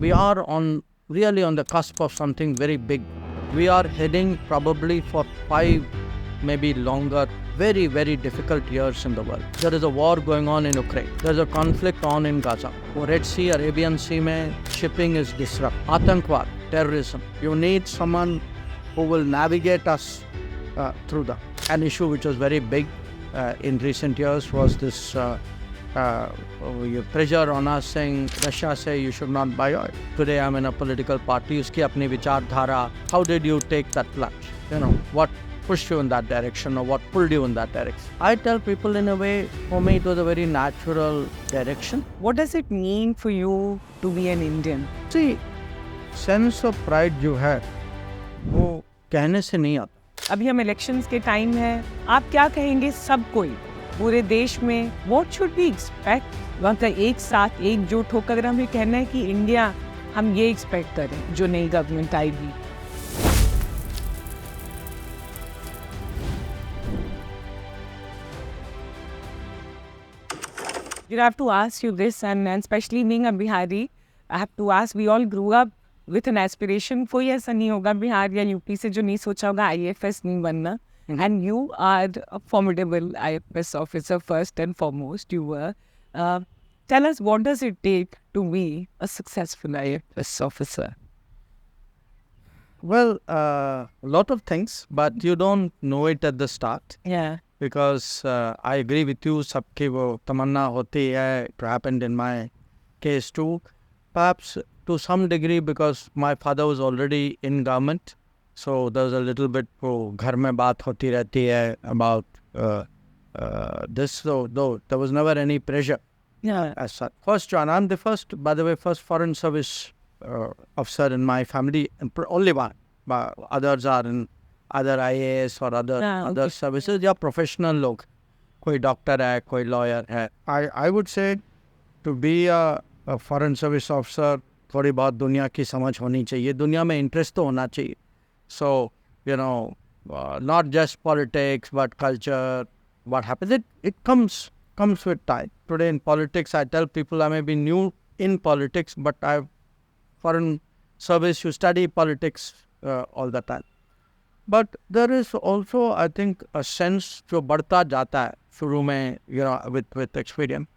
we are really on the cusp of something very big. We are heading probably for 5, maybe longer, very, very difficult years in the world. There is a war going on in Ukraine. There is a conflict on in Gaza. Red Sea, Arabian Sea mein shipping is disrupted. Atankwad, terrorism. You need someone who will navigate us through that. An issue which was very big in recent years was this pressure on us saying Russia say you should not buy oil. Today I'm in a political party, uski apni vichardhara. How did you take that plunge? What pushed you in that direction or what pulled you in that direction? I tell people in a way, for me it was a very natural direction. What does it mean for you to be an Indian? See, sense of pride you have, वो कहने से नहीं आता. अभी हम elections के time है, आप क्या कहेंगे सब कोई पूरे देश में व्हाट शुड वी एक्सपेक्ट? मतलब एक साथ एकजुट होकर अगर हमें कहना है कि इंडिया हम ये एक्सपेक्ट करें जो नई गवर्नमेंट आएगी. You have to ask you this, and especially being a Bihari, I have to ask, we all grew up with an aspiration. कोई ऐसा नहीं होगा बिहार या यूपी से जो नहीं सोचा होगा IAFS नहीं बनना. And you are a formidable IAFS officer first and foremost. You were. Tell us, what does it take to be a successful IAFS officer? Well, a lot of things, but you don't know it at the start. Yeah. Because I agree with you, सबकी वो तमन्ना होती है. It happened in my case too. Perhaps to some degree because my father was already in government. So there was a little bit वो घर में बात होती रहती है about this. So though there was never any pressure. Yeah. As such. First John, I'm the first, by the way, first foreign service officer in my family, and only one. But others are in other IAS or other services या professional लोग. कोई doctor है, कोई lawyer है. I would say to be a foreign service officer, थोड़ी बहुत दुनिया की समझ होनी चाहिए. दुनिया में interest तो होना चाहिए. So, not just politics, but culture, what happens, it comes with time. Today in politics, I tell people I may be new in politics, but I've foreign service, you study politics all the time. But there is also, I think, a sense जो बढ़ता जाता है शुरू में, with experience.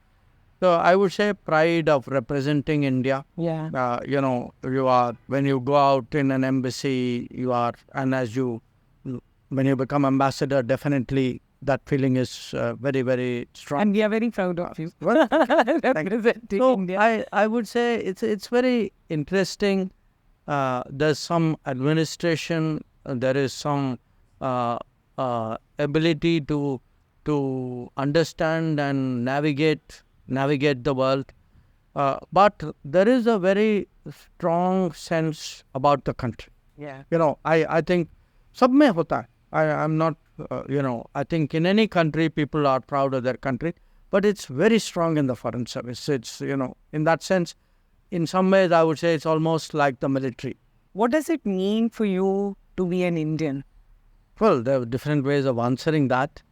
So I would say pride of representing India. Yeah. You are, when you go out in an embassy, you are, and when you become ambassador, definitely that feeling is very, very strong. And we are very proud of you. Representing India. I would say it's very interesting. There's some administration, there is some ability to understand and navigate the world. But there is a very strong sense about the country. Yeah. I think सब में होता है. I'm not, I think in any country people are proud of their country, but it's very strong in the foreign service. It's, in that sense, in some ways I would say it's almost like the military. What does it mean for you to be an Indian? Well, there are different ways of answering that.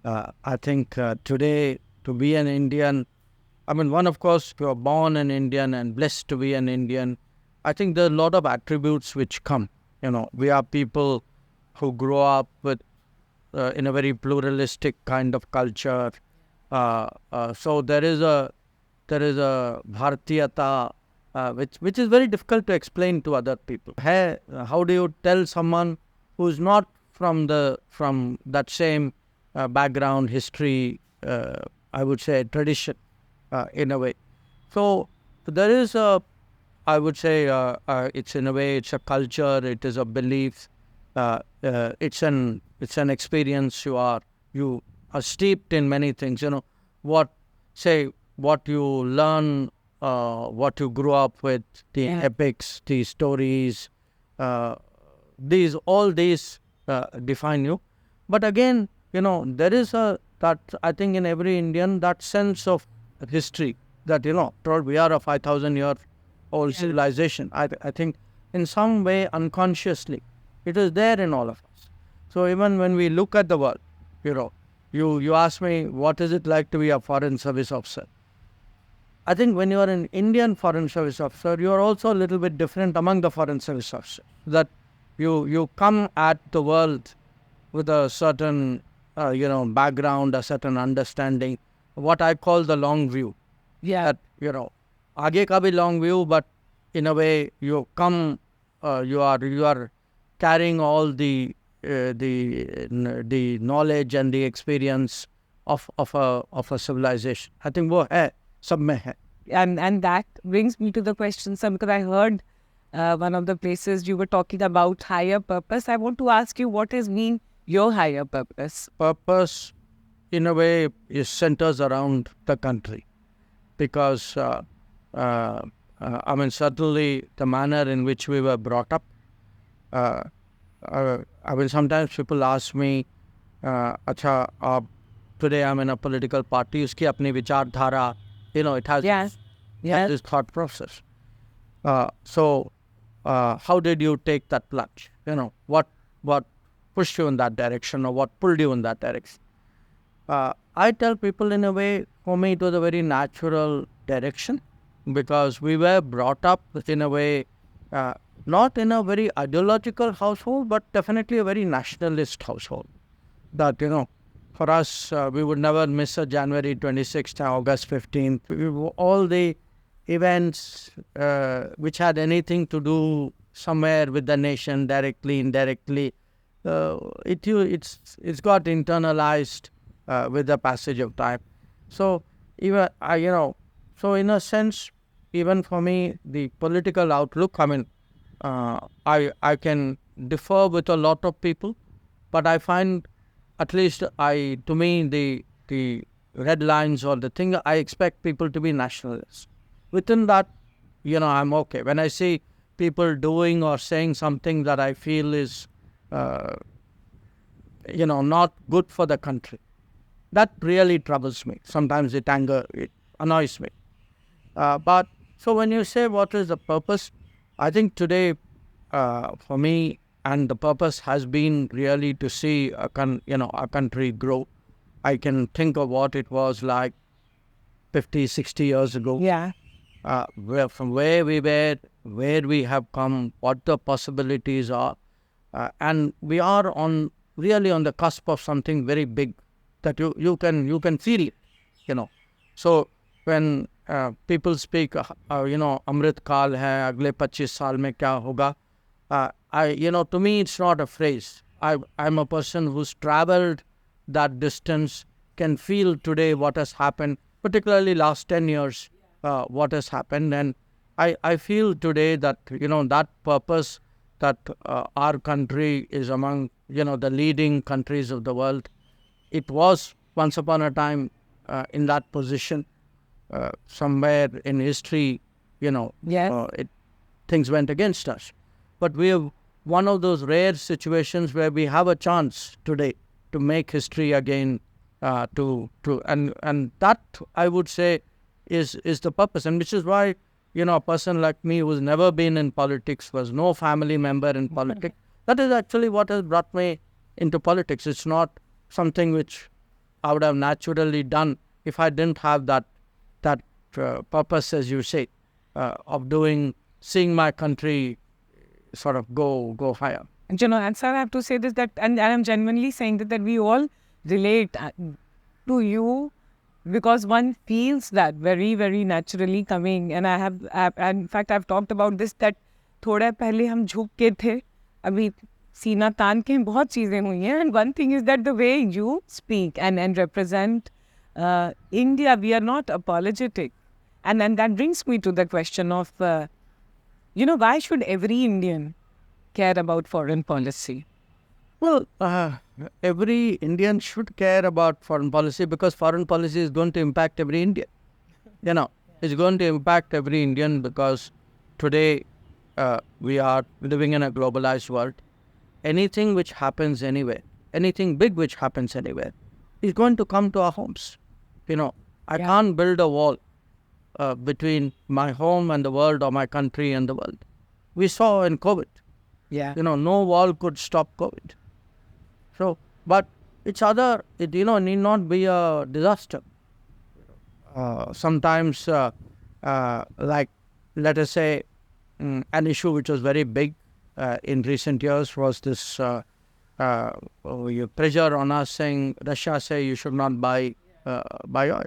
I think today to be an Indian, one, of course, you are born an Indian and blessed to be an Indian. I think there are a lot of attributes which come. We are people who grow up with in a very pluralistic kind of culture. So there is a Bharatiyata which is very difficult to explain to other people. How do you tell someone who's not from that same background, history, I would say tradition, in a way. So there is I would say it's in a way it's a culture, it is a belief, it's an experience. You are steeped in many things. What you learn, what you grew up with, the epics, the stories, all these define you. But again, there is that I think in every Indian, that sense of history that, we are a 5,000-year-old civilization. I think in some way unconsciously, it is there in all of us. So even when we look at the world, you ask me, what is it like to be a foreign service officer? I think when you are an Indian foreign service officer, you are also a little bit different among the foreign service officers. That you come at the world with a certain background, a certain understanding, what I call the long view. Yeah. That आगे का भी long view, but in a way you come, you are carrying all the knowledge and the experience of a civilization. I think वो है, सब में है. And that brings me to the question, sir, because I heard one of the places you were talking about higher purpose. I want to ask you, what has been your higher purpose? Purpose, in a way, is centers around the country, because I mean, certainly the manner in which we were brought up. I mean, sometimes people ask me, अच्छा, today I'm in a political party, उसकी अपनी विचारधारा, it has Yes. Yes. this thought process. So, how did you take that plunge? What pushed you in that direction, or what pulled you in that direction? I tell people, in a way, for me it was a very natural direction, because we were brought up in a way, not in a very ideological household, but definitely a very nationalist household. That, for us, we would never miss a January 26th, August 15th. All the events which had anything to do somewhere with the nation, directly, indirectly, it's got internalized with the passage of time. So even so in a sense, even for me, the political outlook, I mean, I can differ with a lot of people, but I find, at least to me, the red lines or the thing, I expect people to be nationalists. Within that, I'm okay. When I see people doing or saying something that I feel is, not good for the country, that really troubles me. Sometimes it annoys me. But so when you say what is the purpose, I think today, for me, and the purpose has been really to see a country grow. I can think of what it was like 50, 60 years ago. Yeah. From where we were, where we have come, what the possibilities are. And we are really on the cusp of something very big that you can feel it, So when people speak, Amrit Kaal hai, agle 25 saal mein kya hoga? To me, it's not a phrase. I'm a person who's traveled that distance, can feel today what has happened, particularly last 10 years, what has happened. And I feel today that, that purpose, that our country is among, the leading countries of the world. It was once upon a time in that position. Somewhere in history, Yes. things went against us. But we have one of those rare situations where we have a chance today to make history again, and that, I would say, is the purpose. And which is why, a person like me who's never been in politics, was no family member in politics, that is actually what has brought me into politics. It's not something which I would have naturally done if I didn't have that purpose, as you say, of seeing my country sort of go higher. And and sir, I have to say this, that, and I'm genuinely saying that we all relate to you, because one feels that very, very naturally coming. And and in fact, I've talked about this, that थोड़ा पहले हम झुक के थे, अभी सीना तान के बहुत चीजें हुई हैं. And one thing is that the way you speak and represent India, we are not apologetic. And that brings me to the question of, why should every Indian care about foreign policy? Well, every Indian should care about foreign policy, because foreign policy is going to impact every Indian. It's going to impact every Indian, because today we are living in a globalized world. Anything which happens anywhere, anything big which happens anywhere, is going to come to our homes. I can't build a wall between my home and the world, or my country and the world. We saw in COVID. Yeah. No wall could stop COVID. So, but it need not be a disaster. Sometimes like let us say an issue which was very big in recent years was this pressure on us saying, Russia say you should not buy oil.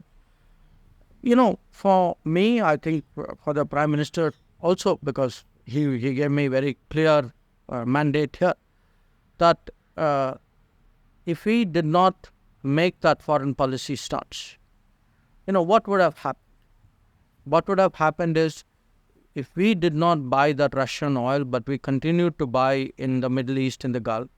For me, I think for the Prime Minister also, because he gave me very clear mandate here, that if he did not make that foreign policy stance, what would have happened? What would have happened is, if we did not buy that Russian oil, but we continued to buy in the Middle East, in the Gulf,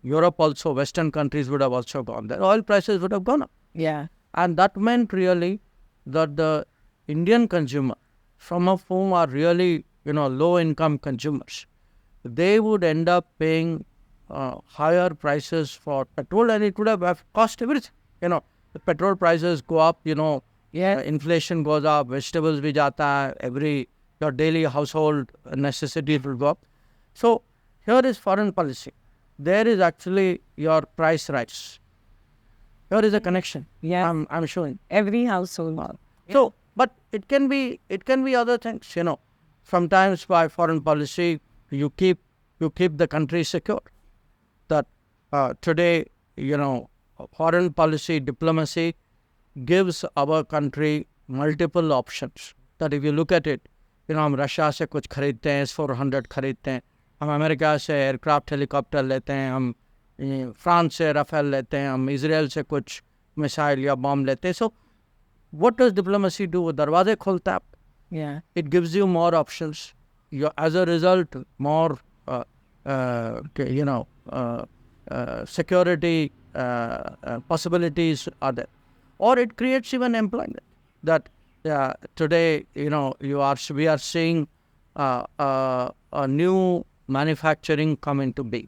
Europe also, Western countries would have also gone there. Oil prices would have gone up. Yeah. And that meant really that the Indian consumer, some of whom are really, low-income consumers, they would end up paying higher prices for petrol, and it would have cost everything. The petrol prices go up, inflation goes up, vegetables bhi jata hai, your daily household necessity will go up. So here is foreign policy. There is actually your price rise. Here is a connection. Yeah. I'm showing. Every household. So, but it can be other things. Sometimes by foreign policy you keep the country secure. That today, foreign policy diplomacy gives our country multiple options. That if you look at it, हम Russia से कुछ खरीदते हैं, S-400 खरीदते हैं, हम America से aircraft helicopter लेते हैं, हम फ्रांस से राफेल लेते हैं, हम इजराइल से कुछ मिसाइल या बॉम्ब लेते हैं. So what does diplomacy do? दरवाजे खोलता है. Yeah. It gives you more options. As a result, more security possibilities are there. Or it creates even employment. That today, we are seeing a new manufacturing come into being.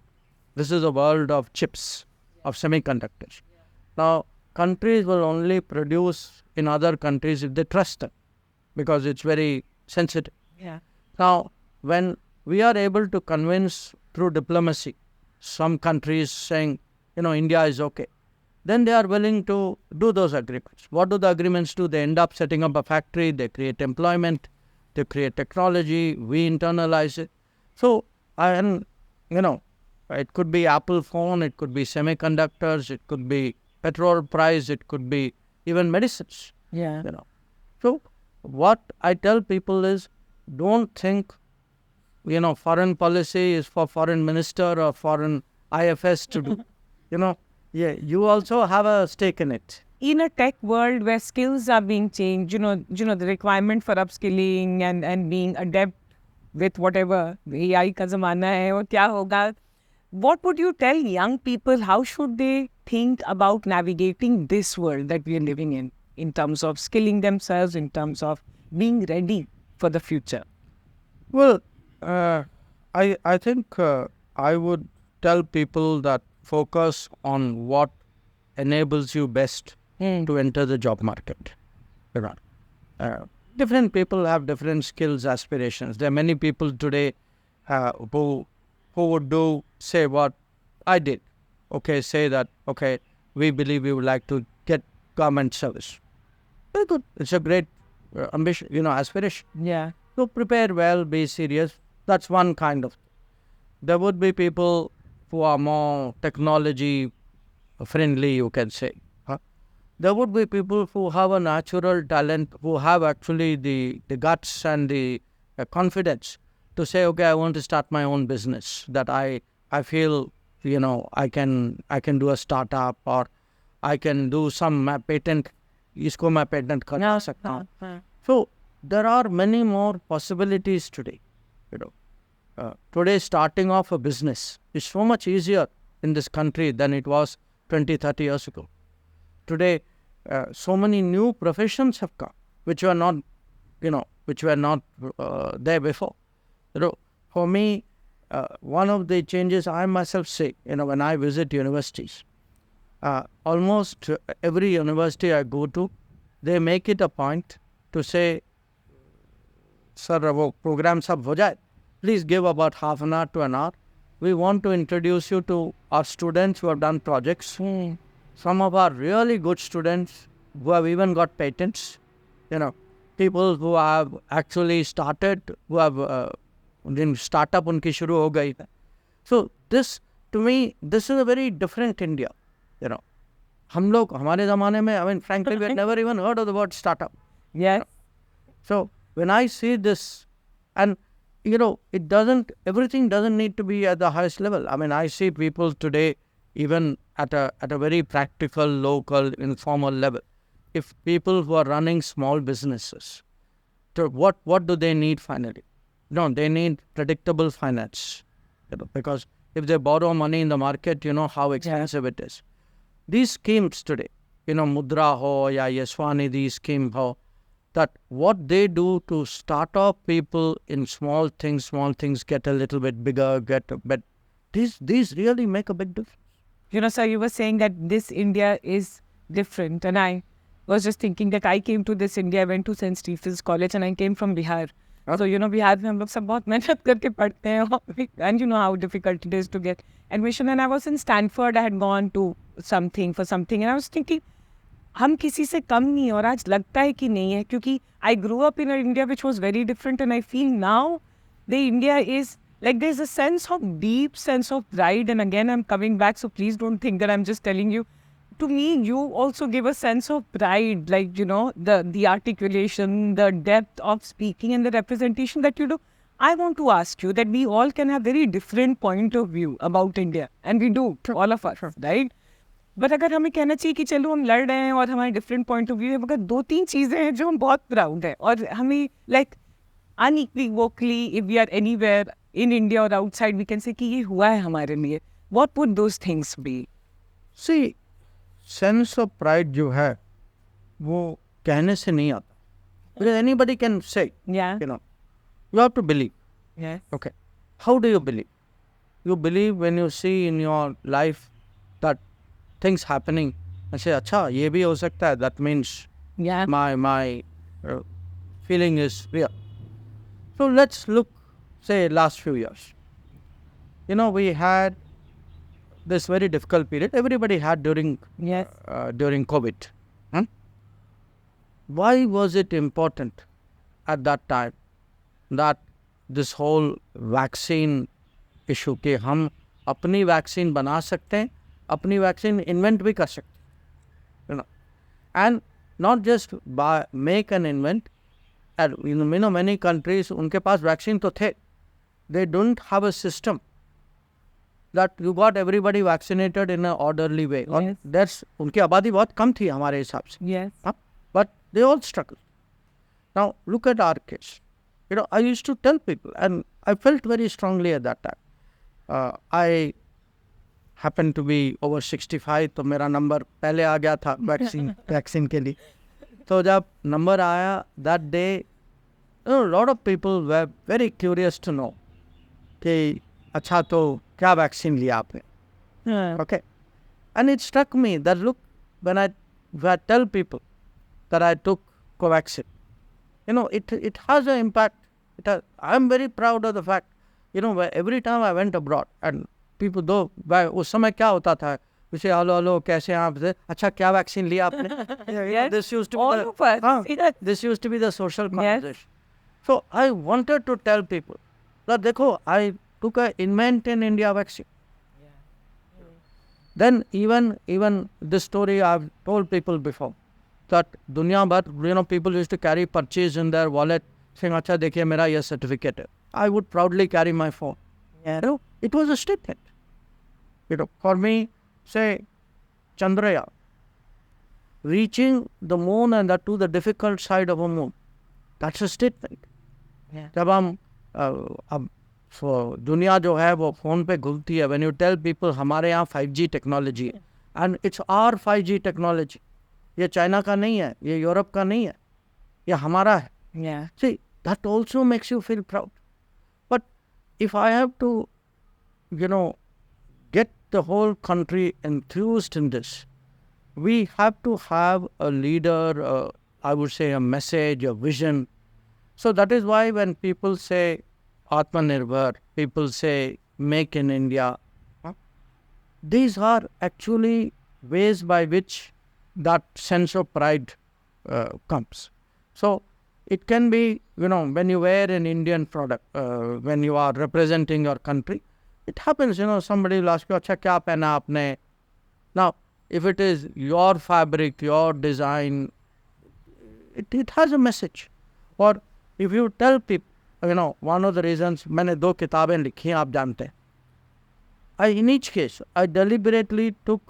This is a world of chips, of semiconductors. Now, countries will only produce in other countries if they trust them, because it's very sensitive. Yeah. Now, when we are able to convince through diplomacy some countries saying, India is okay, then they are willing to do those agreements. What do the agreements do? They end up setting up a factory, they create employment, they create technology, we internalize it. So, it could be Apple phone, it could be semiconductors, it could be petrol price, it could be even medicines. Yeah. So, what I tell people is, don't think, foreign policy is for foreign minister or foreign IFS to do. You also have a stake in it. In a tech world where skills are being changed, the requirement for upskilling and being adept with whatever AI ka zamana hai aur kya hoga, what would you tell young people? How should they think about navigating this world that we are living in terms of skilling themselves, in terms of being ready for the future? Well, I think I would tell people that focus on what enables you best to enter the job market. Different people have different skills, aspirations. There are many people today who would do, say what I did. Okay, say that, okay, we believe we would like to get government service. Very good. It's a great ambition, aspiration. Yeah. So prepare well, be serious. That's one kind of. There would be people who are more technology friendly, you can say. There would be people who have a natural talent, who have actually the guts and the confidence to say, okay, I want to start my own business. That I feel, I can do a startup, or I can do some patent. Isko main patent kar sakta hu. So there are many more possibilities today. Today, starting off a business is so much easier in this country than it was 20, 30 years ago. Today, so many new professions have come, which were not, there before. For me, one of the changes I myself see, when I visit universities, almost every university I go to, they make it a point to say, sir, wo program sab ho jaye. Please give about half an hour to an hour. We want to introduce you to our students who have done projects. Some of our really good students who have even got patents. people who have actually started, who have startup उनकी शुरू हो गई है. So this, to me, this is a very different India. You know, हम लोग हमारे ज़माने में, I mean, frankly, we had never even heard of the word startup. Yes. So when I see this, and everything doesn't need to be at the highest level. I mean, I see people today, even at a very practical, local, informal level. If people who are running small businesses, so what do they need finally? No, they need predictable finance. Because if they borrow money in the market, you know how expensive it is. These schemes today, Mudra ho ya Yaswanidhi scheme ho, that what they do to start off people in small things get a little bit bigger, these really make a big difference. Sir, you were saying that this India is different, and I was just thinking that I came to this India, I went to St. Stephen's College, and I came from Bihar. Huh? So, Bihar में हम लोग सब बहुत मेहनत करके पढ़ते हैं, and you know how difficult it is to get admission. And I was in Stanford, I had gone to for something, and I was thinking, हम किसी से कम नहीं, और आज लगता है कि नहीं है, क्योंकि I grew up in an India which was very different, and I feel now the India is like there's a deep sense of pride. And again, I'm coming back, so please don't think that I'm just telling you. To me, you also give a sense of pride, like, the articulation, the depth of speaking, and the representation that you do. I want to ask you that we all can have very different point of view about India, and we do, all of us, right? But अगर हमें कहना चाहिए कि चलो हम लड़ रहे हैं और हमारे डिफरेंट पॉइंट ऑफ व्यू है, मगर 2-3 चीज़ें हैं जो हम बहुत प्राउड हैं, और हमें like unequivocally if we are anywhere in India और आउटसाइड वी कैन से कि ये हुआ है हमारे लिए. What would those things be? See, sense of pride जो है वो कहने से नहीं आता. Because anybody can say, Yeah. You have to believe. Yes. Okay. How do you believe? You believe when you see in your life that things happening and say, अच्छा ये भी हो सकता है. That means Yeah. my feeling is real. So let's look, say, last few years. We had this very difficult period. Everybody had during Yes. during COVID. Why was it important at that time that this whole vaccine issue कि हम अपनी vaccine बना सकते हैं, अपनी vaccine invent भी कर सकते हैं, and not just make an invent. And many countries उनके पास वैक्सीन तो थे, they don't have a system that you got everybody vaccinated in an orderly way. Yes. That's उनकी आबादी बहुत कम थी हमारे हिसाब से. Yes. But they all struggled. Now look at our case. I used to tell people, and I felt very strongly at that time. I happened to be over 65, तो मेरा number पहले आ गया था वैक्सीन के लिए. तो जब नंबर आया that day, a lot of people were very curious to know कि अच्छा तो क्या वैक्सीन लिया आपने. Yeah. Okay. And it struck me that look, when I tell people that I took Covaxin, it has an impact. I'm very proud of the fact, every time I went abroad and people though, उस समय क्या होता था, उसे hello कैसे हैं आप, अच्छा क्या वैक्सीन लिया आपने. Yes. This used to be All of us. Yes. this used to be the social Yes. conversation. So I wanted to tell people that देखो, I took a invent in India vaccine. Then even this story I've told people before, that दुनिया भर, people used to carry purchase in their wallet saying, अच्छा देखिए मेरा ये certificate है. I would proudly carry my phone. Yeah. It was a statement. For me, say, Chandrayaan, reaching the moon and that to the difficult side of a moon, that's a statement. Yeah. जब हम अब दुनिया जो है वो phone पे घूमती है, when you tell people हमारे यहाँ 5G टेक्नोलॉजी है, and it's our 5G technology, ये चाइना का नहीं है, ये यूरोप का नहीं है, ये हमारा है. Yeah. See, that also makes you feel proud. But if I have to, get the whole country enthused in this, we have to have a leader, I would say a message, a vision. So that is why when people say Atmanirbhar, people say Make in India, these are actually ways by which that sense of pride comes. So It can be, when you wear an Indian product, when you are representing your country, it happens, somebody will ask you, "Acha, kya pehna aapne?" Now, if it is your fabric, your design, it has a message. Or if you tell people, one of the reasons मैंने 2 किताबें लिखी हैं, आप जानते हैं. In each case, I deliberately took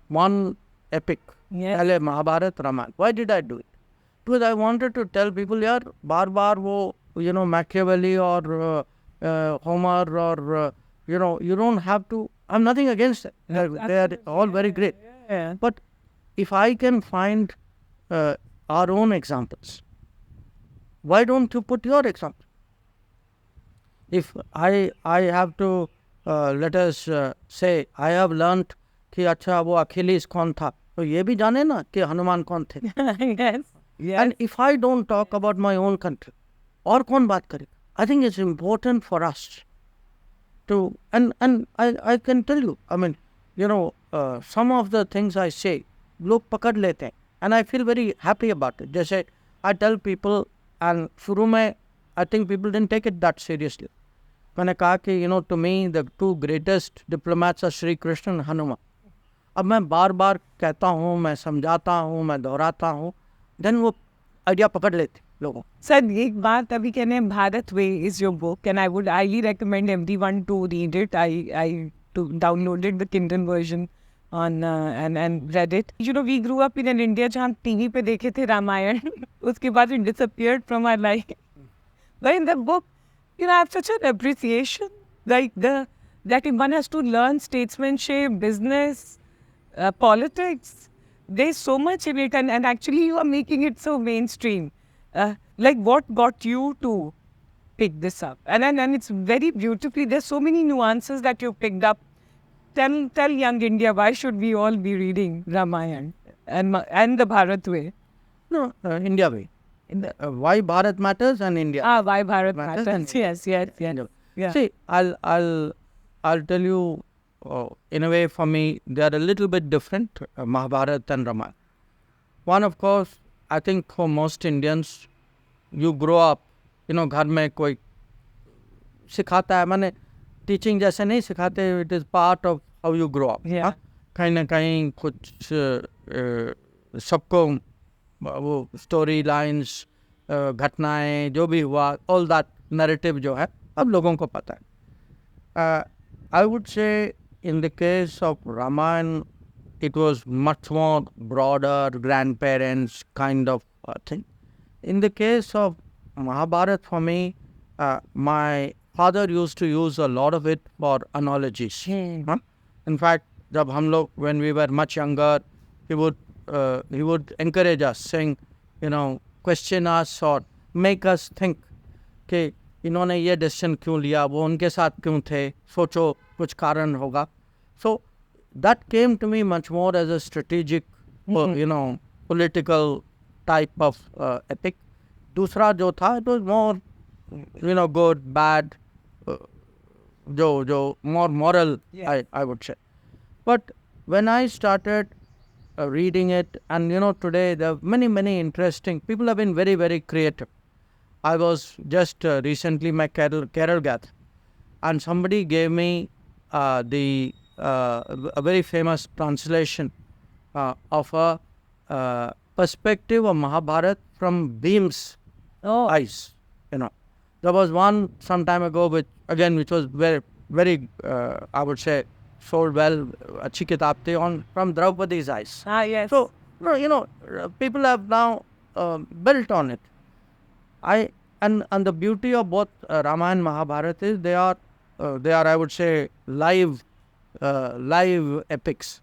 one epic, Yes. पहले Mahabharat, Ramayan. Why did I do it? Because I wanted to tell people, यार बार-बार वो, Machiavelli or Homer or, you don't have to, I'm nothing against it. They are all very great. Yeah. But if I can find our own examples, why don't you put your example? If I have to, let us say, I have learnt कि अच्छा वो अखिलेश कौन था, तो ये भी जाने ना कि हनुमान कौन थे. Yes. Yes. And if I don't talk about my own country, और कौन बात करेगा? I think it's important for us to, and I can tell you, I mean, some of the things I say, लोग पकड़ लेते हैं, and I feel very happy about it. जैसे I tell people, and शुरू में I think people didn't take it that seriously. मैंने कहा कि to me the two greatest diplomats are Shri Krishna and Hanuman. अब मैं बार बार कहता हूँ, मैं समझाता हूँ, मैं दोहराता हूँ, then वो आइडिया पकड़ लेते लोगों. Sir, एक बात अभी कहने Bharat Way is your book, and I would highly recommend everyone to read it. I downloaded the Kindle version on and read it. We grew up in an India जहाँ TV पे देखे थे रामायण. उसके बाद it disappeared from our life. But in the book, I have such an appreciation, like that if one has to learn statesmanship, business, politics. There's so much in it, and actually you are making it so mainstream. Like what got you to pick this up? And it's very beautifully, there's so many nuances that you picked up. Tell young India, why should we all be reading Ramayana and the Bharat Way? No, India way. Why Bharat matters and India. Why Bharat matters. Yes. Yeah. See, I'll tell you, in a way for me, they are a little bit different, Mahabharata and Ramayana. One, of course, I think for most Indians, you grow up, घर में कोई सिखाता है, माने teaching जैसे नहीं सिखाते, it is part of how you grow up. Yeah. कहीं ना कहीं कुछ सबको वो story lines, घटनाएं जो भी हुआ, all that narrative जो है, अब लोगों को पता है. I would say in the case of Ramayana, it was much more broader, grandparents kind of thing. In the case of Mahabharata, for me, my father used to use a lot of it for analogies. In fact, जब हम लोग, when we were much younger, he would encourage us, saying, question us or make us think कि इन्होंने ये decision क्यों लिया, वो उनके साथ क्यों थे, सोचो कुछ कारण होगा. So that came to me much more as a strategic, political type of epic. दूसरा जो था, it was more, good, bad, जो more moral, yeah. I would say. But when I started reading it, and today there are many interesting, people have been very, very creative. I was just recently my Carol Gath, and somebody gave me a very famous translation of a perspective of Mahabharata from Bhim's eyes. There was one some time ago which was very, very, I would say, sold well, अच्छी किताब थी, on from Draupadi's eyes. Yes. So, people have now built on it. And the beauty of both Ramayana and Mahabharata is they are I would say live epics.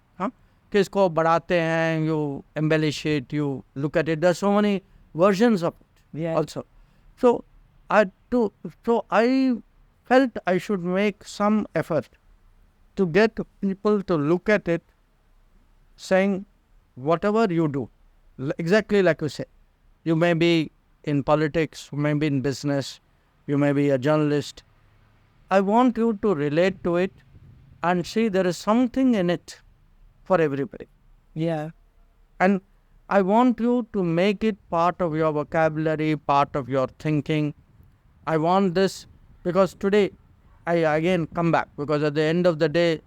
किसको बढ़ाते हैं, you embellish it, you look at it. There are so many versions of it also. So I felt I should make some effort to get people to look at it, saying whatever you do, exactly like you said, you may be in politics, you may be in business, you may be a journalist. I want you to relate to it and see there is something in it for everybody. Yeah. And I want you to make it part of your vocabulary, part of your thinking. I want this because today I again come back because at the end of the day,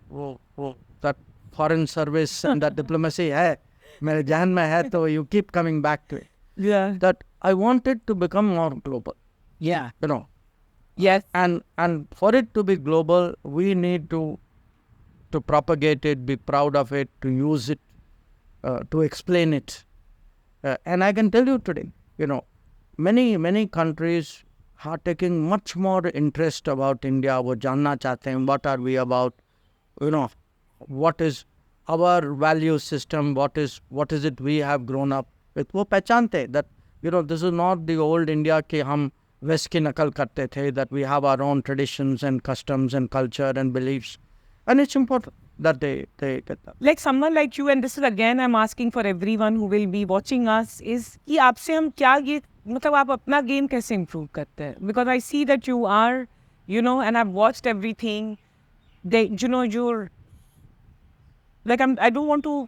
that foreign service and that diplomacy है मेरे जहन में है तो you keep coming back to it. Yeah. That I want it to become more global. Yeah. You know, Yes. and for it to be global, we need to propagate it, be proud of it, to use it, to explain it. And I can tell you today, you know, many countries are taking much more interest about India. वो जानना चाहते हैं, what are we about, you know, what is our value system, what is it we have grown up with. वो पहचानते हैं that, you know, this is not the old India कि हम West की नकल करते थे, that we have our own traditions and customs and culture and beliefs. And it's important that they get that. Like someone like you, and this is again I'm asking for everyone who will be watching us, is कि आपसे हम क्या ये मतलब आप अपना game कैसे improve करते हैं? Because I see that you are, you know, and I've watched everything. You know, you're like I don't want to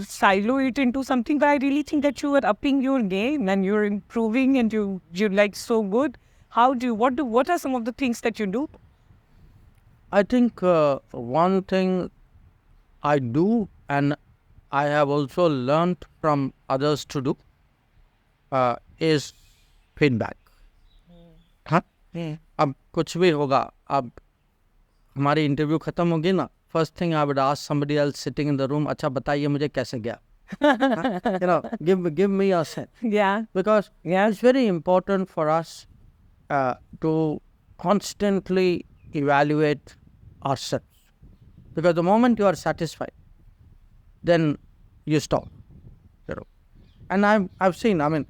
silo it into something, but I really think that you are upping your game and you're improving and you're like so good. What are some of the things that you do? I think one thing I do, and I have also learned from others to do, is feedback. हाँ? अब कुछ भी होगा, अब हमारी interview खत्म होगी ना, first thing I would ask somebody else sitting in the room, अच्छा बताइए मुझे कैसे गया? You know, give me your sense. Yeah. Because it's very important for us to constantly evaluate ourselves. Because the moment you are satisfied, then you stop. You know. And I've seen, I mean,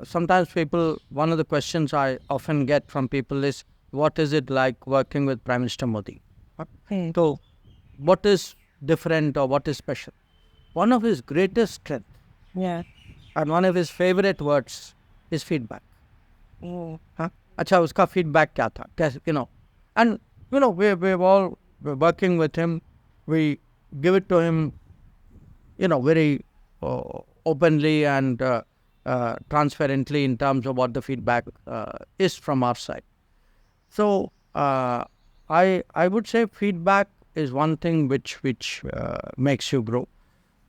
sometimes people, one of the questions I often get from people is, what is it like working with Prime Minister Modi? So, what is different or what is special? One of his greatest strengths, Yeah. and one of his favorite words is feedback. हाँ? अच्छा उसका feedback क्या था? कैसे, you know, and you know we're working with him. We give it to him, you know, very openly and transparently in terms of what the feedback is from our side. So I would say feedback is one thing which makes you grow.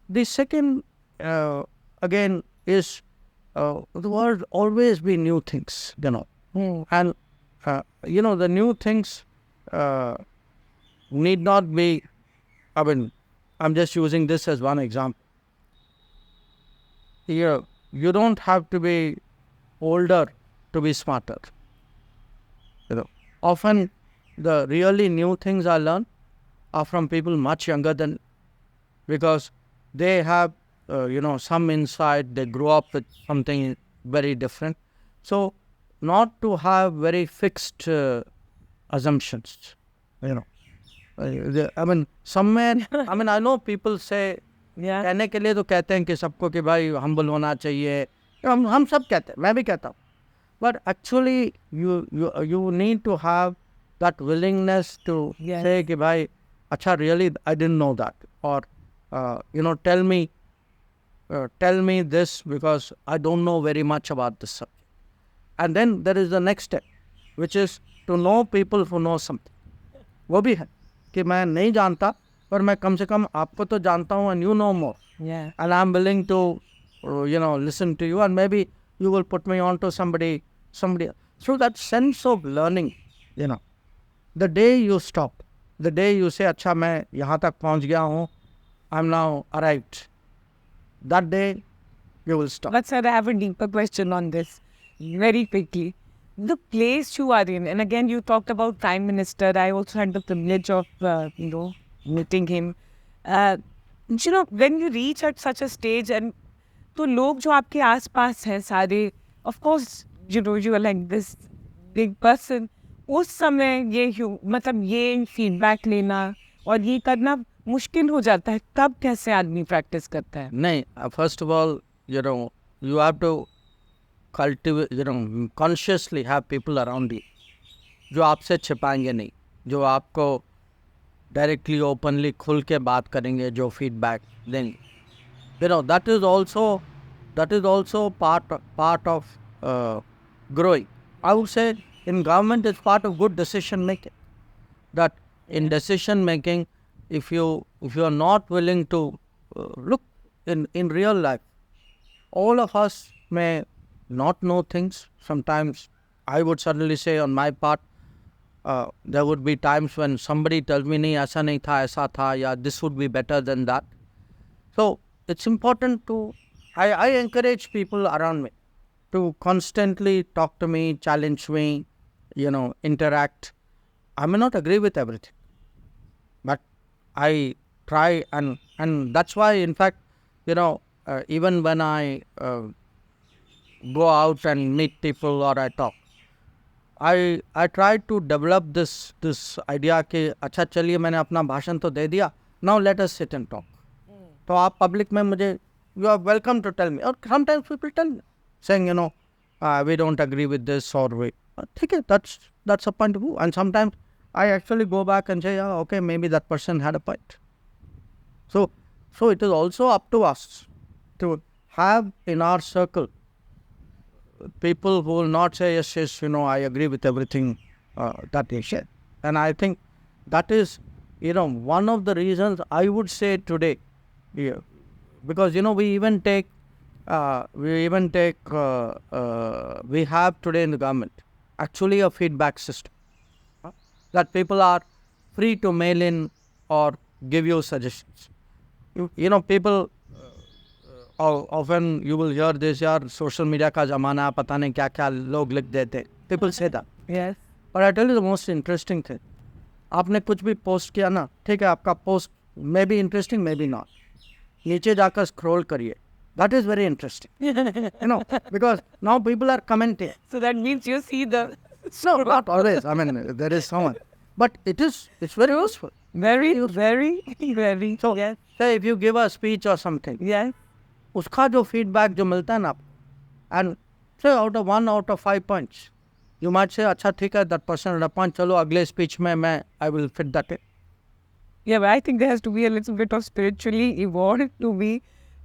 The second again is the world always be new things, you know, and you know the new things need not be. I mean, I'm just using this as one example. You don't have to be older to be smarter. You know, often the really new things I learn are from people much younger than, because they have you know, some insight. They grow up with something very different. So, not to have very fixed assumptions. You know, I mean, somewhere. I mean, I know people say. Yeah. कहने के लिए तो कहते हैं कि सबको कि भाई humble होना चाहिए. हम सब कहते हैं, मैं भी कहता हूँ. But actually, you need to have that willingness to Yes. say कि भाई, अच्छा, really, I didn't know that, or you know, tell me this because I don't know very much about this subject. And then there is the next step, which is to know people who know something. वो भी है कि मैं नहीं जानता, पर मैं कम से कम आपको तो जानता हूँ, and you know more. Yeah. And I'm willing to, you know, listen to you, and maybe you will put me on to somebody else. So that sense of learning, you know, the day you stop, the day you say, अच्छा मैं यहाँ तक पहुँच गया हूँ, I'm now arrived, that day you will stop. Let's say I have a deeper question on this very quickly. The place you are in, and again you talked about Prime Minister. I also had the privilege of you know, meeting him. You know, when you reach at such a stage, and तो लोग जो आपके आसपास हैं सारे, of course, you know, you are like this big person. उस समय ये मतलब ये feedback लेना और ये करना मुश्किल हो जाता है. तब कैसे आदमी practice करता है? नहीं, first of all, you know, you have to cultivate, you know, consciously have people around you जो आपसे छिपाएंगे नहीं, जो आपको directly, openly, खुल के बात करेंगे, जो feedback देंगे. You know, that is also that is also part of growing. I would say in government it's part of good decision making. That in decision making, if you are not willing to look in real life, all of us may not know things. Sometimes I would certainly say on my part, there would be times when somebody tells me, nahi, aisa nahi tha, aisa tha, yeah, this would be better than that. So it's important to, I encourage people around me to constantly talk to me, challenge me, interact. I may not agree with everything, but I try, and that's why, in fact, even when I go out and meet people or I talk, I try to develop this idea कि अच्छा चलिए मैंने अपना भाषण तो दे दिया, now let us sit and talk. तो आप पब्लिक में मुझे, you are welcome to tell me, or sometimes people tell me saying we don't agree with this, or we ठीक है, that's a point of view, and sometimes I actually go back and say, yeah, okay, maybe that person had a point. So it is also up to us to have in our circle people who will not say, yes, I agree with everything that they said. And I think that is, one of the reasons I would say today, because, we have today in the government actually a feedback system that people are free to mail in or give you suggestions. People often you will hear this, यार social media का ज़माना है, पता नहीं क्या क्या लोग लिख देते. People say that. Yes. But I tell you the most interesting thing. आपने कुछ भी post किया ना, ठीक है, आपका post may be interesting, maybe not. नीचे जाकर scroll करिए. That is very interesting. Because now people are commenting. So that means you see the... No, not always. I mean, there is someone. But it's very useful. Very, very, very. So, yes. Say if you give a speech or something, Yes. उसका जो feedback जो मिलता है ना आपको, and say out of 5 points, you might say, अच्छा ठीक है, that person had a point, चलो अगले speech में I will fit that in. Yeah, but I think there has to be a little bit of spiritually evolved to be,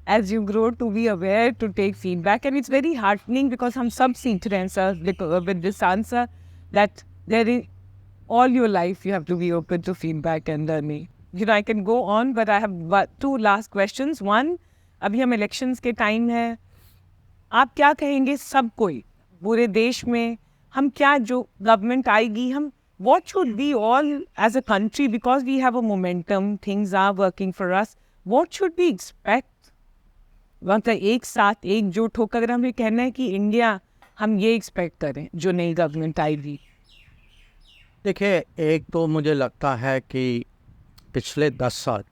as you grow, to be aware, to take feedback. And it's very heartening because हम सब सीख रहे हैं, sir, with this answer, that there is, all your life you have to be open to feedback and learning. I can go on, but I have 2 last questions. One, अभी हम elections के time है, आप क्या कहेंगे सब कोई, पूरे देश में, हम क्या जो government आएगी, हम what should we all as a country, because we have a momentum, things are working for us, what should we expect? मतलब एक साथ एकजुट होकर अगर हमें कहना है कि इंडिया हम ये एक्सपेक्ट करें जो नई गवर्नमेंट आएगी. देखिए, एक तो मुझे लगता है कि पिछले 10 साल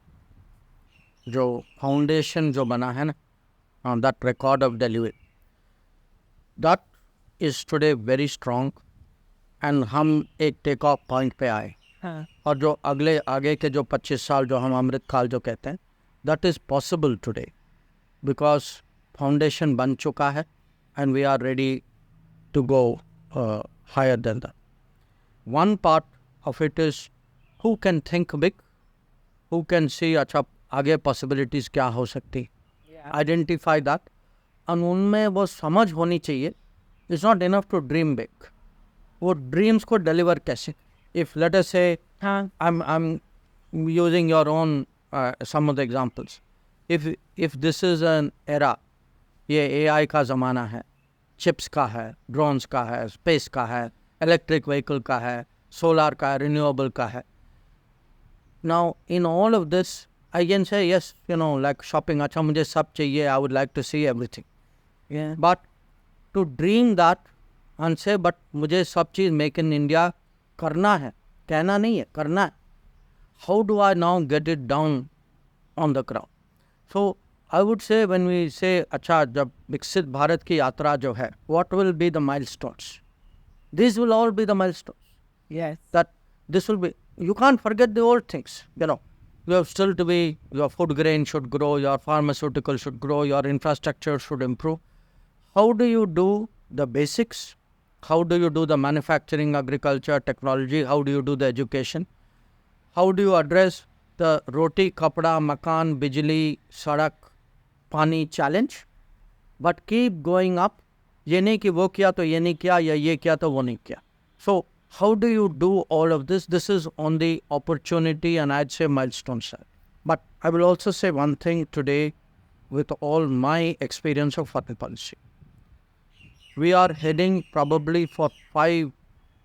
जो फाउंडेशन जो बना है ना, that record of delivery, that is today very strong, and हम एक टेक ऑफ पॉइंट पे आए. हाँ. और जो आगे के जो 25 साल जो हम अमृत काल जो कहते हैं, that is possible today because foundation बन चुका है and we are ready to go higher than that. One part of it is who can think big, who can see अच्छा आगे possibilities क्या हो सकती, identify that, और उनमें वो समझ होनी चाहिए. It's not enough to dream big. वो dreams को deliver कैसे? If let us say, I'm using your own some of the examples. If this is an era, ये AI का ज़माना है, chips का है, drones का है, space का है, इलेक्ट्रिक व्हीकल का है, सोलार का है, रिन्यूएबल का है. Now in all of this I can say yes, like shopping, अच्छा मुझे सब चाहिए, I would like to see everything, but to dream that and say but मुझे सब चीज़ मेक इन इंडिया करना है, कहना नहीं है, करना है. How do I now get it down on the ground? So I would say when we say अच्छा जब विकसित भारत की यात्रा जो है, what will be the milestones? These will all be the milestones. Yes. That this will be, you can't forget the old things. You have still to be, your food grain should grow, your pharmaceutical should grow, your infrastructure should improve. How do you do the basics? How do you do the manufacturing, agriculture, technology? How do you do the education? How do you address the roti, kapda, makan, bijli, sadak, pani challenge? but keep going up. ये नहीं कि वो किया तो ये नहीं किया या ये किया तो वो नहीं किया. So how do you do all of this? This is on the opportunity and I'd say milestone side. But I will also say one thing today with all my experience of foreign policy. We are heading probably for 5,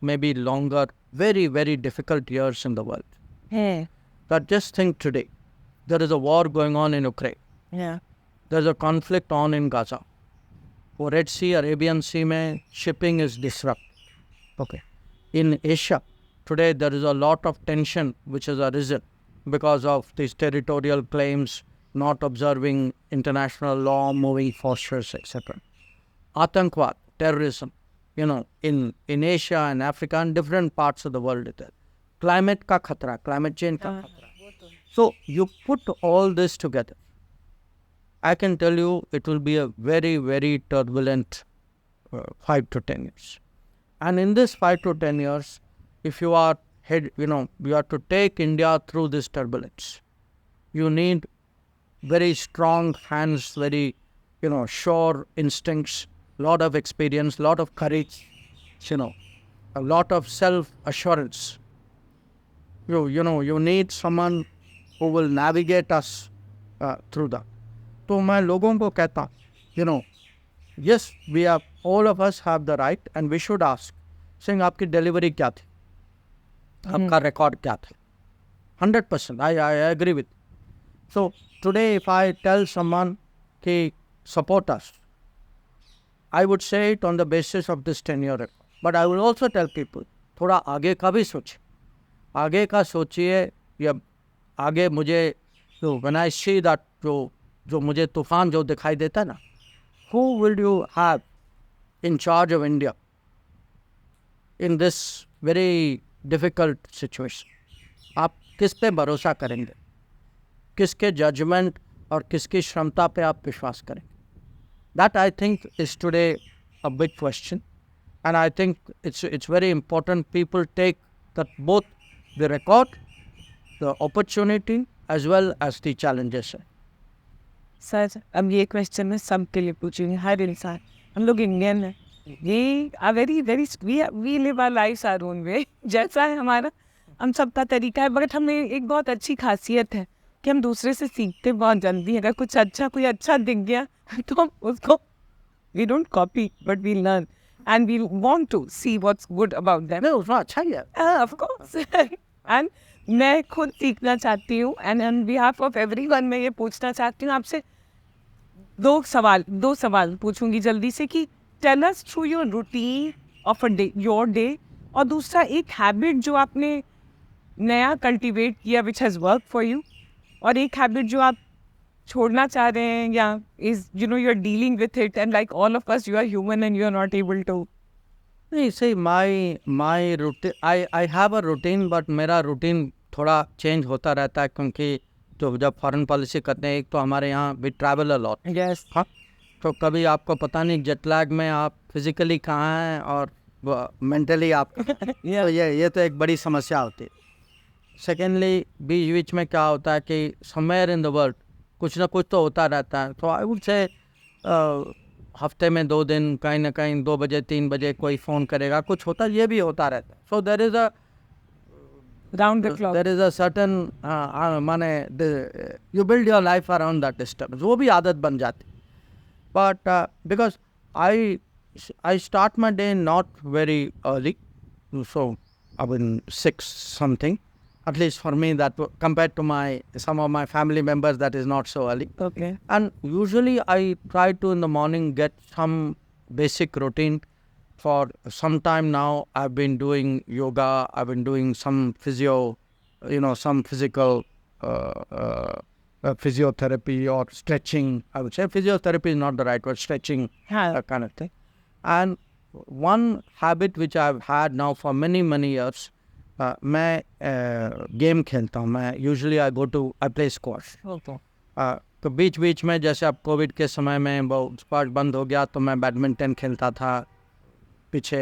maybe longer, very, very difficult years in the world. Yeah. But just think today, there is a war going on in Ukraine. Yeah. There's a conflict on in Gaza. For Red Sea, Arabian Sea, mein, shipping is disrupted. Okay. In Asia, today there is a lot of tension which has arisen because of these territorial claims, not observing international law, moving forces, etc. Atankvad, terrorism, in Asia and Africa and different parts of the world. Climate ka khatra, climate change ka khatra. So you put all this together. I can tell you it will be a very, very turbulent 5 to 10 years. And in this 5 to 10 years, if you are you have to take India through this turbulence. You need very strong hands, very, sure instincts, lot of experience, lot of courage, a lot of self-assurance. You need someone who will navigate us through that. तो मैं लोगों को कहता हूँ, yes, we have, all of us have the right and we should ask, saying आपकी delivery क्या थी? आपका record क्या था? 100%, I agree with. So today if I tell someone कि support us, I would say it on the basis of this 10-year record. But I will also tell people, थोड़ा आगे का भी सोचिए. आगे का सोचिए या आगे मुझे, when I see that जो मुझे तूफान जो दिखाई देता है ना, who will you have in charge of India in this very difficult situation? आप किस पे भरोसा करेंगे? किसके जजमेंट और किसकी क्षमता पे आप विश्वास करेंगे? That I think is today a big question, and I think it's very important people take that both the record, the opportunity as well as the challenges. Sir अब ये क्वेश्चन मैं सबके लिए पूछूंगी, हर इंसान, हम लोग इंडियन हैं, ये ah very very we live our life our own way, जैसा है हमारा हम सबका तरीका है, बट हमें एक बहुत अच्छी खासियत है कि हम दूसरे से सीखते बहुत जल्दी. अगर कोई अच्छा दिख गया तो हम उसको we don't copy but we learn and we want to see what's good about them. उसमें अच्छा ही है. Of course. एंड मैं खुद सीखना चाहती हूँ and on behalf of everyone मैं ये पूछना चाहती हूँ आपसे दो सवाल पूछूंगी जल्दी से कि tell us through your routine of a day, your day, और दूसरा एक हैबिट जो आपने नया कल्टीवेट किया which has work for you, और एक हैबिट जो आप छोड़ना चाह रहे हैं या is you are dealing with it and like all of us you are human and you are not able to. नहीं, see my routine, I have a routine, but मेरा रूटीन थोड़ा चेंज होता रहता है क्योंकि तो जब फॉरेन पॉलिसी करते हैं, एक तो हमारे यहाँ भी ट्रैवल अ लॉट. यस. हाँ, तो कभी आपको पता नहीं जेट लैग में आप फिजिकली कहाँ हैं और मेंटली आप तो ये तो एक बड़ी समस्या होती है. सेकेंडली बीच में क्या होता है कि समवेयर इन द वर्ल्ड कुछ ना कुछ तो होता रहता है. तो आई वुड से हफ्ते में 2 दिन कहीं ना कहीं 2 बजे 3 बजे कोई फ़ोन करेगा, कुछ होता, ये भी होता रहता है. So there is a round the clock, there is a certain माने you build your life around that disturbance, वो भी आदत बन जाती. But because I start my day not very early, so I mean 6 something. At least for me, that compared to some of my family members, that is not so early. okay, And usually I try to in the morning get some basic routine. For some time now, I've been doing yoga. I've been doing some some physical physiotherapy or stretching. I would say physiotherapy is not the right word. Stretching, kind of thing. And one habit which I've had now for many years. मैं game खेलता हूँ. मैं usually I play squash. तो बीच में जैसे अब Covid के समय में वो स्क्वॉश बंद हो गया तो मैं बैडमिंटन खेलता था पीछे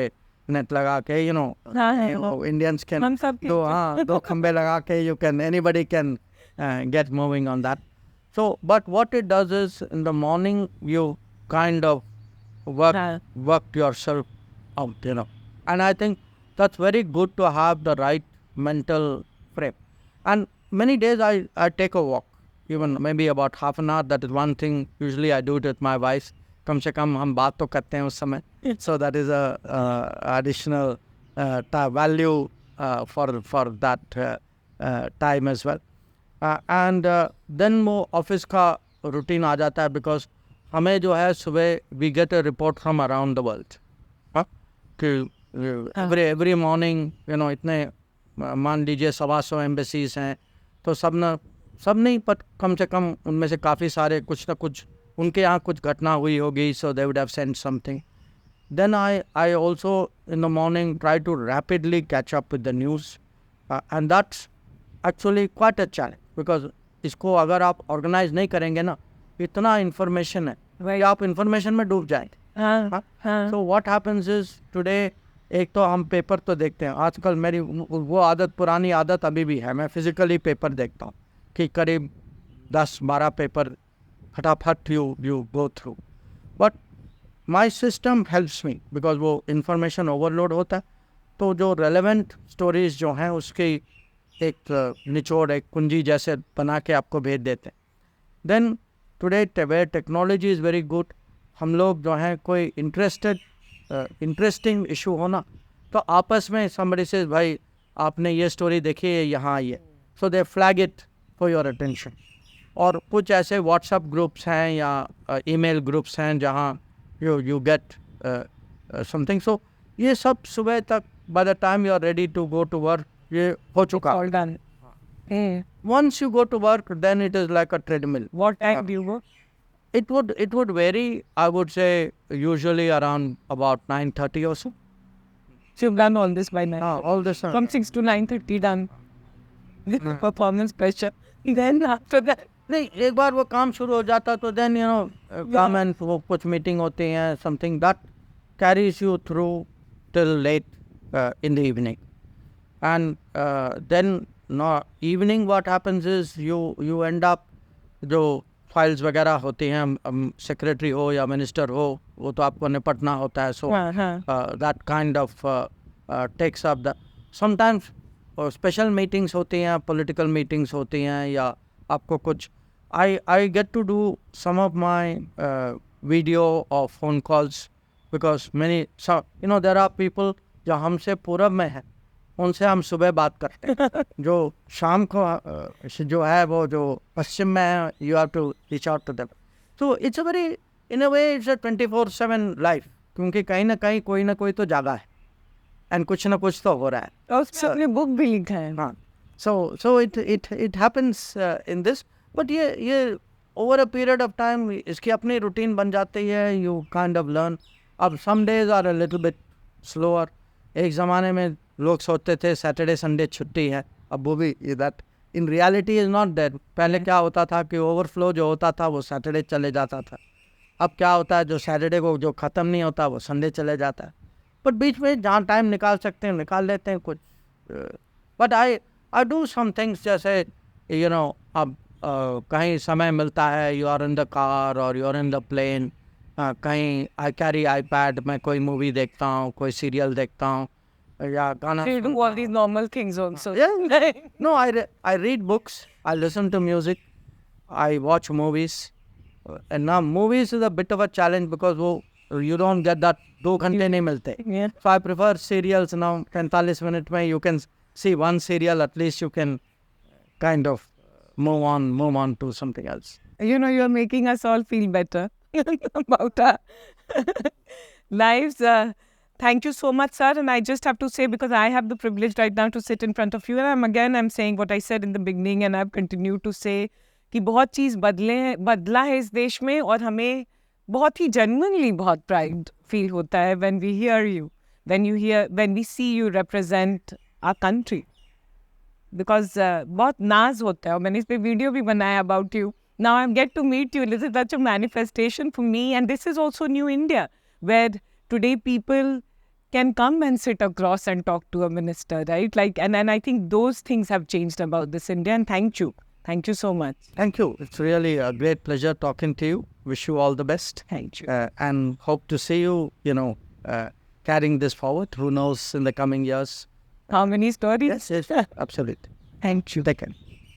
नेट लगा के, इंडियंस कैन, तो हाँ 2 खंबे लगा के you can, anybody can get moving on that. So but what it does is in the morning kind of worked yourself out, And I think that's very good to have the right mental frame. And many days I take a walk, even maybe about half an hour. That is one thing. Usually I do it with my wife. कम से कम हम बात तो करते हैं उस समय. So that is a additional value for that time as well. And then वो office का रूटीन आ जाता है, बिकॉज हमें जो है सुबह we get a report from around the world कि एवरी मॉर्निंग इतने मान लीजिए 125 एम्बेसीज हैं, तो सब नहीं पर कम से कम उनमें से काफ़ी सारे कुछ ना कुछ उनके यहाँ कुछ घटना हुई होगी, so they would have sent something. Then I also in the morning try to rapidly catch up with the news, and that's actually quite a challenge, because इसको अगर आप ऑर्गेनाइज नहीं करेंगे ना, इतना इन्फॉर्मेशन है कि आप इन्फॉर्मेशन में डूब जाएंगे. So what happens is today एक तो हम पेपर तो देखते हैं. आजकल मेरी वो आदत, पुरानी आदत अभी भी है, मैं फिजिकली पेपर देखता हूँ कि करीब 10-12 पेपर फटाफट you go through. But my system helps me, because वो इंफॉर्मेशन ओवरलोड होता है, तो जो रेलेवेंट स्टोरीज जो हैं उसकी एक निचोड़, एक कुंजी जैसे बना के आपको भेज देते हैं. Then today where technology is very good, हम लोग जो हैं कोई इंटरेस्टिंग इशू हो ना, तो आपस में somebody says भाई आपने ये स्टोरी देखी है, यहाँ आई है, so they flag it for your attention. और कुछ ऐसे व्हाट्सएप ग्रुप्स हैं या ईमेल ग्रुप्स हैं जहाँ you get something. So ये सब सुबह तक by the time you are ready to go to work ये हो चुका. All done. Once you go to work, then it is like a treadmill. What time do you go? It would vary. I would say usually around about 9:30 or so. So you've done all this by 9. All this From 6 to 9:30 done. With performance pressure. Then after that. नहीं, एक बार वो काम शुरू हो जाता तो then काम and वो कुछ मीटिंग होती हैं, something that carries you through till late in the evening. And then evening what happens is you end up, जो फाइल्स वगैरह होती हैं, सेक्रेटरी हो या मिनिस्टर हो, वो तो आपको निपटना होता है. So that kind of takes up the sometimes special meetings होती हैं, पॉलिटिकल मीटिंग्स होती हैं, या आपको कुछ I get to do some of my video or phone calls, because there are people जो हमसे पूरब में है, उनसे हम सुबह बात करते हैं. जो शाम को जो है वो जो पश्चिम में है, you have to reach out to them. So it's a very, in a way it's a 24/7 life, क्योंकि कहीं ना कहीं कोई ना कोई तो जागा है and कुछ ना कुछ तो हो रहा है. और उसमें अपने बुक भी लिखा है. हाँ, so it happens in this. But ये over a period of time इसकी अपनी रूटीन बन जाती है. You kind of learn. अब some days are a little bit slower. एक ज़माने में लोग सोचते थे सैटरडे संडे छुट्टी है, अब वो भी that in reality is not that. पहले क्या होता था कि ओवरफ्लो जो होता था वो सैटरडे चले जाता था. अब क्या होता है, जो सैटरडे को जो ख़त्म नहीं होता वो संडे चले जाता है. बट बीच में जहाँ टाइम निकाल सकते हैं निकाल लेते हैं कुछ. But I do some things, जैसे अब कहीं समय मिलता है, you are in the car और you are in the plane, कहीं आई कैरी iPad, मैं कोई मूवी देखता हूँ, कोई सीरियल देखता हूँ, या गाना. So you do all these normal things also. Yeah. No, I read books, I listen to music, I watch movies. And now movies is a bit of a challenge because you don't get that 2 घंटे नहीं मिलते. Yeah. So I prefer serials now. 45 minutes में you can see one serial, at least you can kind of move on to something else. You're making us all feel better about our lives. Thank you so much, sir. And I just have to say, because I have the privilege right now to sit in front of you, and I'm saying what I said in the beginning, and I've continued to say कि बहुत चीज़ बदला है इस देश में, और हमें बहुत ही genuinely बहुत pride feel होता है when we hear you, when we see you represent our country. Because बहुत नाज होता है, और मैंने इस पे वीडियो भी बनाया about you. Now I get to meet you. This is such a manifestation for me, and this is also New India, where today people can come and sit across and talk to a minister, right? And I think those things have changed about this India, and thank you. Thank you so much. Thank you. It's really a great pleasure talking to you. Wish you all the best. Thank you. And hope to see you, carrying this forward. Who knows in the coming years. How many stories? Yes, absolutely. Thank you. Take care.